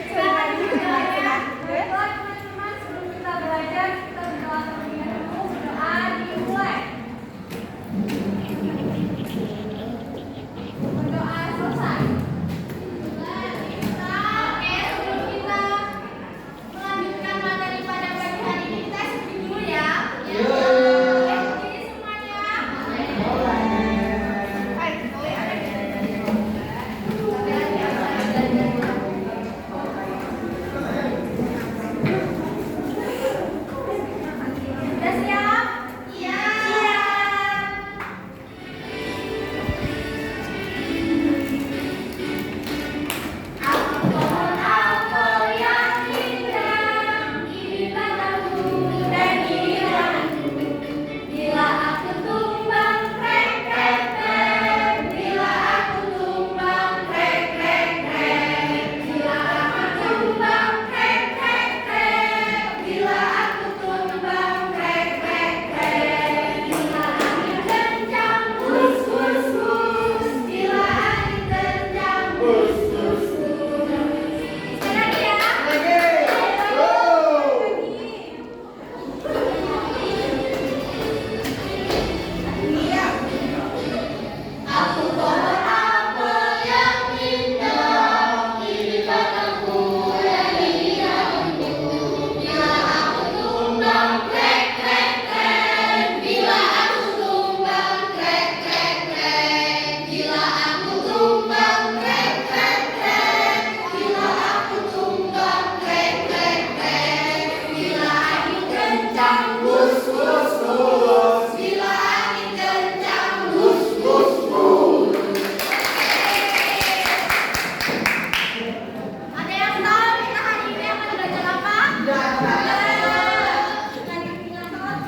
Silakan dimulai ya. Baiklah teman-teman, sebelum kita belajar, kita berdoa terlebih dahulu. Berdoa dimulai. Berdoa selesai. Oke, sebelum kita melanjutkan materi pada pagi hari ini, kita isi dulu ya. Jadi semuanya. Udah siap? Iya. Siap. Aku pohon apel yang indah, ini tanahku dan ini tanahku. Bila aku tumbang, krek krek krek. Bila aku tumbang, krek krek krek. Bila aku tumbang, krek krek krek. Bila aku tumbang, krek krek krek. Bila angin kencang, hus hus hus. Bila angin kencang, hus hus hus. Sekali lagi ya. Aku pohon apel yang indah, ini tanahku dan ini tanahku. Bila aku tumbang, krek krek krek. Bila aku tumbang, krek krek krek. Bila aku tumbang, krek krek krek. Bila aku tumbang, krek krek krek. Bila angin kencang, hus hus hus. Bila angin kencang, hus hus hus. Ada yang tahu kita hari ini akan belajar apa? Nanti tinggal sholat.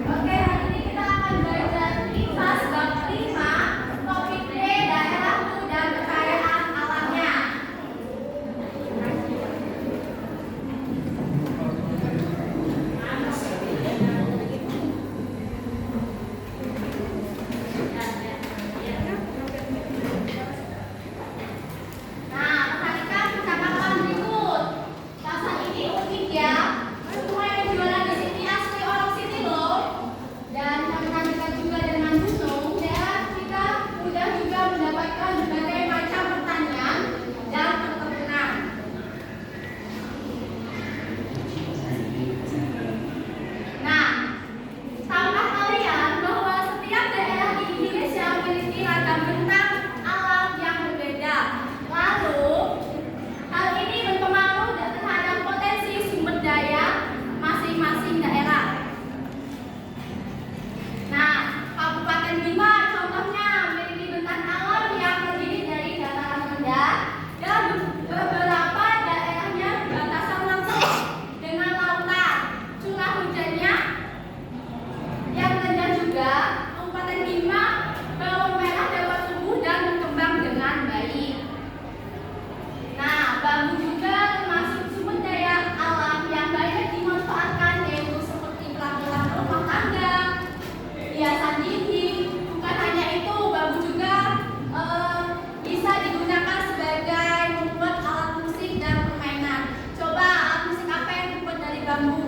Oke, hari ini kita akan belajar IPAS bab 5, topik D, daerahku dan kekayaan alamnya. Nah, perhatikan percakapan berikut. Pasar ini unik ya. Semua yang jualan di sini asli orang sini loh. Dan karena dekat juga dengan gunung, daerah kita mudah juga mendapatkan berbagai macam pertanian dan perkebunan. Nah, tahukah kalian bahwa setiap daerah di Indonesia memiliki ragam bentang alam yang berbeda? Lalu, hal ini berpengaruh terhadap potensi sumber daya masing-masing daerah. Nah, Kabupaten Bima contohnya memiliki bentang alam yang terdiri dari dataran rendah dan beberapa daerahnya berbatasan langsung dengan lautan. Curah hujannya yang rendah juga. Kabupaten Bima bawang merah dapat tumbuh dan berkembang dengan baik. Nah, bambu juga termasuk sumber daya alam yang banyak dimanfaatkan, yaitu seperti peralatan rumah tangga, hiasan dinding. Bukan hanya itu, bambu juga bisa digunakan sebagai membuat alat musik dan permainan. Coba alat musik apa yang terbuat dari bambu?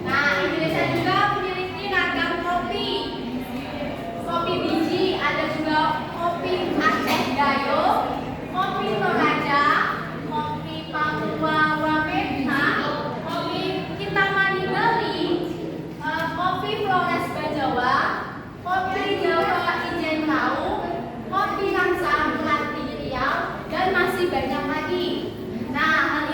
Nah, Indonesia juga memiliki ragam kopi. Kopi biji, ada juga kopi Aceh Gayo, kopi Toraja, kopi Papua Wamena, kopi Kintamani Bali, kopi Flores Bajawa, kopi Jawa Ijen Laut, kopi Langsa Melati Riau, dan masih banyak lagi. Nah, hal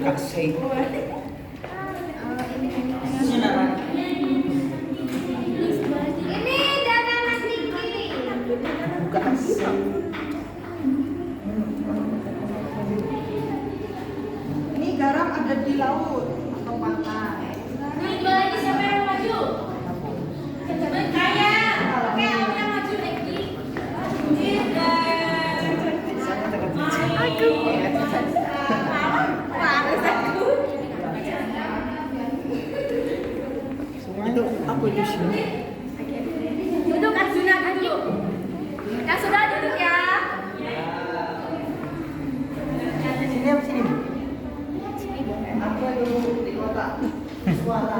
Kasih. Ini dana Mas Niki. Ini garam ada di laut atau pantai. Ini dua lagi siapa yang maju? Kaya. Oke, aku yang maju lagi. Itu apa di sini? Duduk Arjuna duduk. Yang sudah duduk ya. Sini apa sini? Apa dulu di kota? Suara.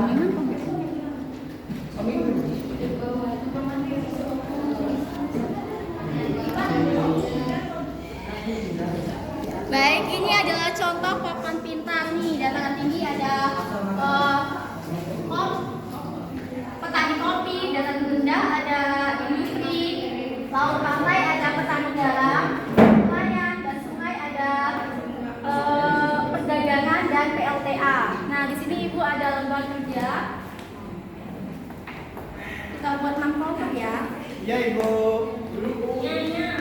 Baik, ini adalah contoh papan pintar nih. Dataran tinggi ada petani kopi, dataran rendah ada industri, laut pantai ada petani garam, nelayan dan sungai ada perdagangan dan PLTA. Nah, di sini Ibu ada lembar kerja. Kita buat 6 kelompok ya. Ya Ibu. Iya.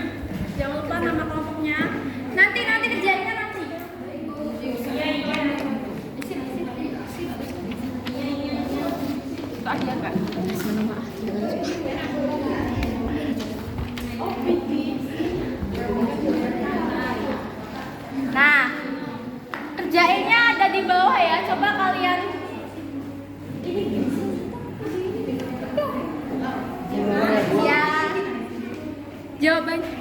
Jangan lupa nama kelompoknya. Nanti kerjainnya nanti. Iya. Di sini. Itu ada enggak? Nah, kerjainnya ada di bawah ya. Coba kalian ya. Jawabannya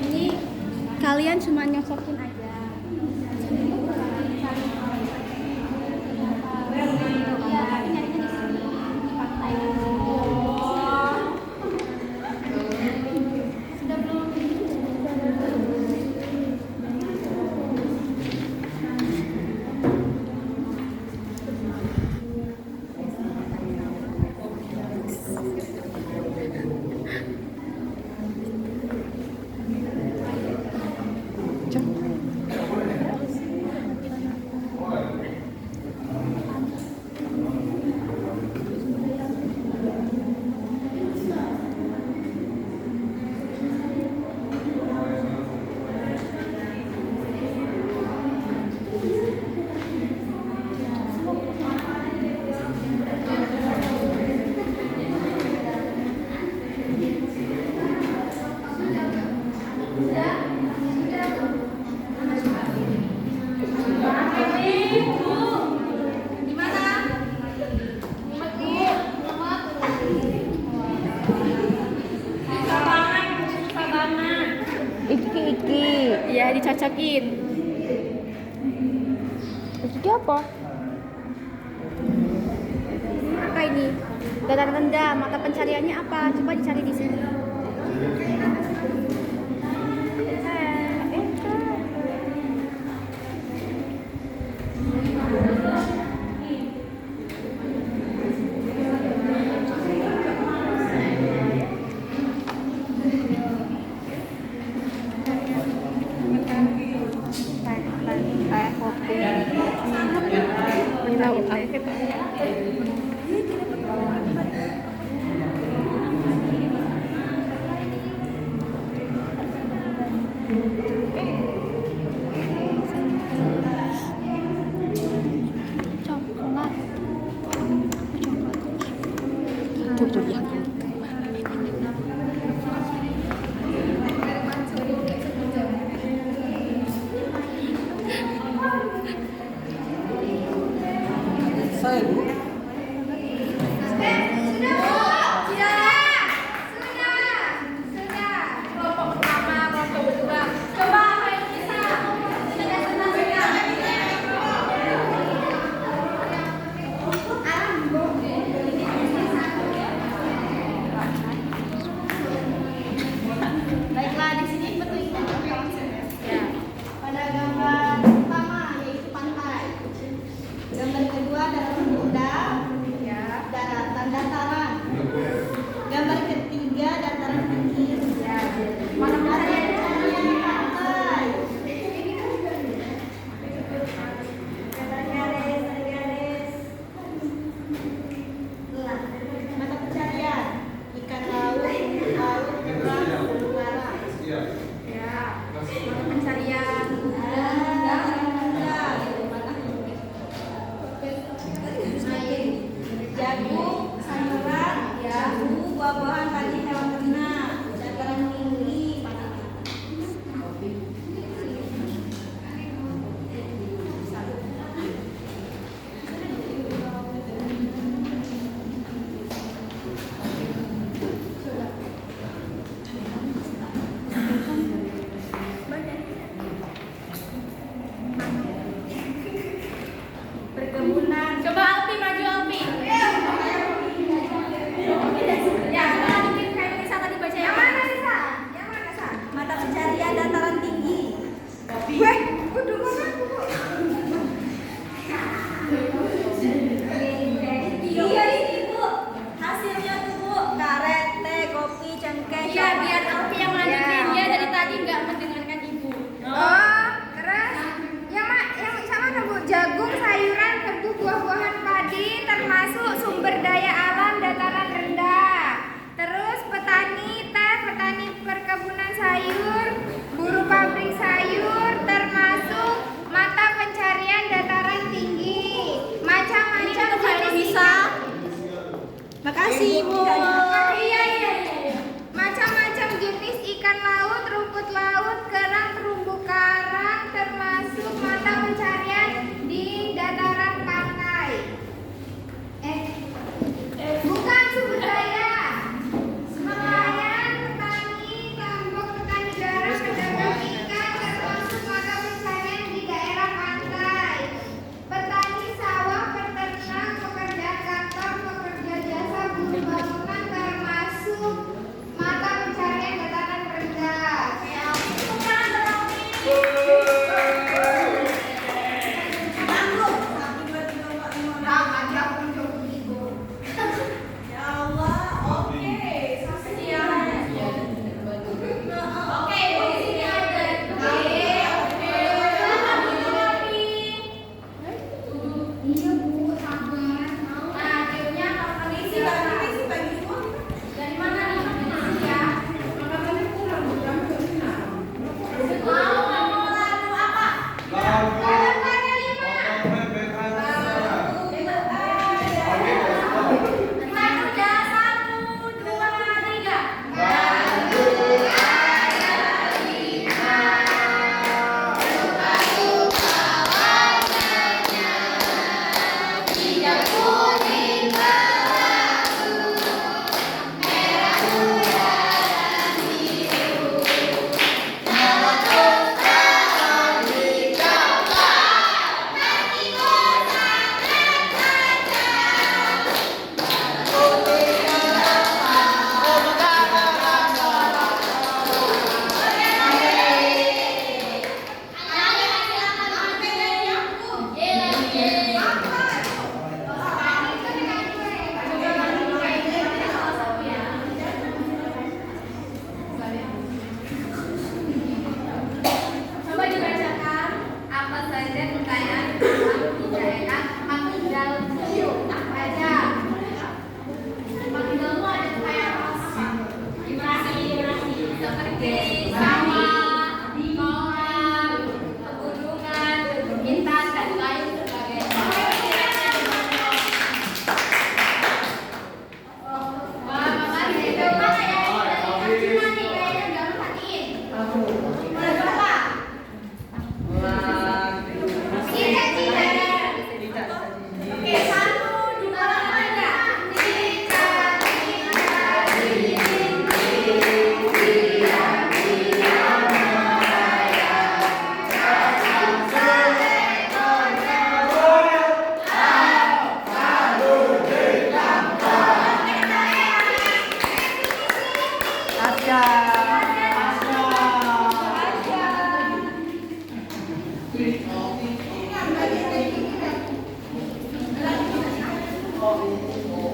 ini kalian cuma nyocokin aja. Iya, tapi nyarinya di sini di pantai. Sudah belum? Iki. Iya, dicocokin. Iki apa? Apa ini? Dataran rendah, mata pencariannya apa? Coba dicari di sini. Saya Bu. Kelompok pertama, kelompok kedua. Coba apa yang bisa? Sudah senang.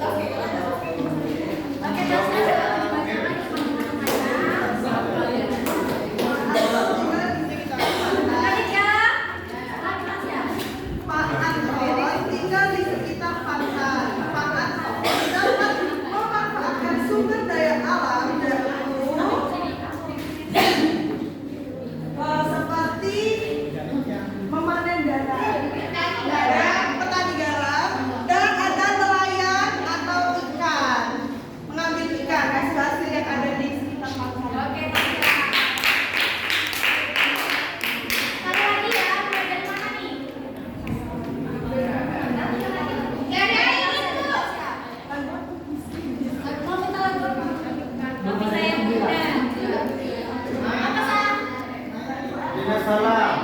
Oke, terus dibaca lagi teman-teman. Tadi ya, kelas ya. Pak Anton tinggal di sekitar pantai. Pak Anton dapat memanfaatkan sumber daya alam dan seperti memanen garam, petani garam, dan ada nelayan atau ikan, mengambil ikan hasil yang ada di sekitar pantai. Oke, Tasya. Sekali lagi ya, mulai dari mana nih? Dari itu. Mau minta lagu? Mau bisa yang muda. Apa salah? Tidak salah.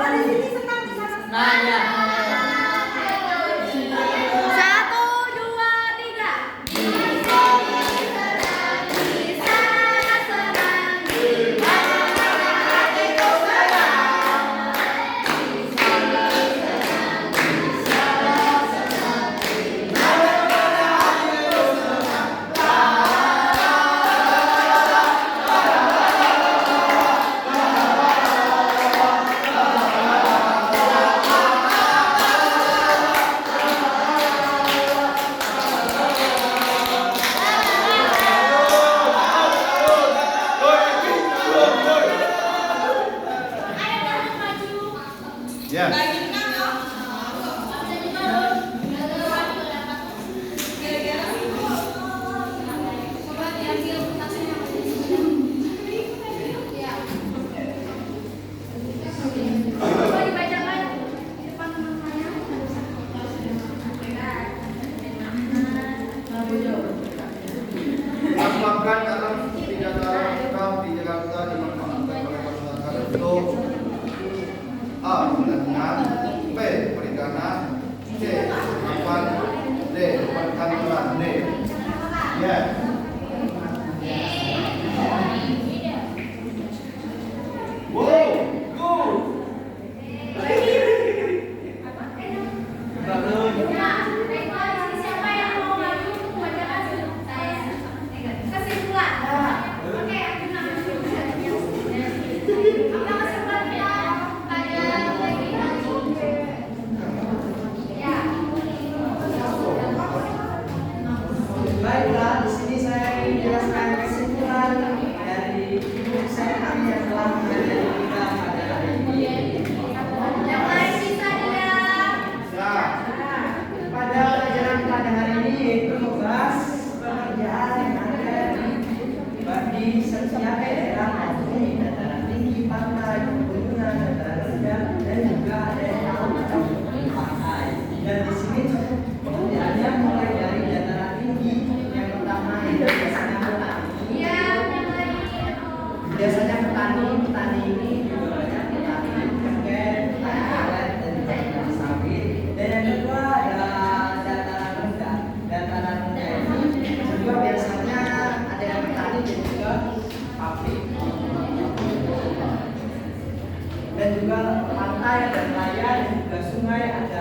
Oh, di sini senang di sana. Nah, ya. 1, 2, 3. Bisa senang di mana hatiku senang. Ayo jangan maju. Ya. Coba diambil tasnya. Ya. Coba dibacakan di depan teman-temannya. Apakah dalam tiga dalam kau di Jakarta dimanfaatkan oleh masyarakat untuk A. Pertanian, B. Perikanan, C. Penginapan, D. Perkantoran. D. Ya. Wow, go. Nah, baiklah, siapa yang mau maju untuk membacakan kesimpulan? Oke, Arjuna. Apa kesimpulan kita pada lagi ya? Baiklah, di sini saya ingin menjelaskan kesimpulan dari saya yang telah mengajar kita pada hari ini. Yang lain bisa dia. Ya. Pada pelajaran pada hari ini yaitu membahas pekerjaan yang ada di setiap daerah maupun di dataran tinggi, pantai, pegunungan, dataran rendah, dan juga ada yang di pantai. Dan di sini pekerjaannya mulai dari dataran tinggi. Yang pertama itu biasanya petani. Iya, yang lain. Biasanya petani ini juga banyak petani cengkeh, petani karet, dan juga petani sawit. Dan yang kedua ada dataran rendah. Dataran rendah ini juga biasanya ada yang petani dan juga pabrik. Dan juga pantai, ada nelayan, dan juga sungai, ada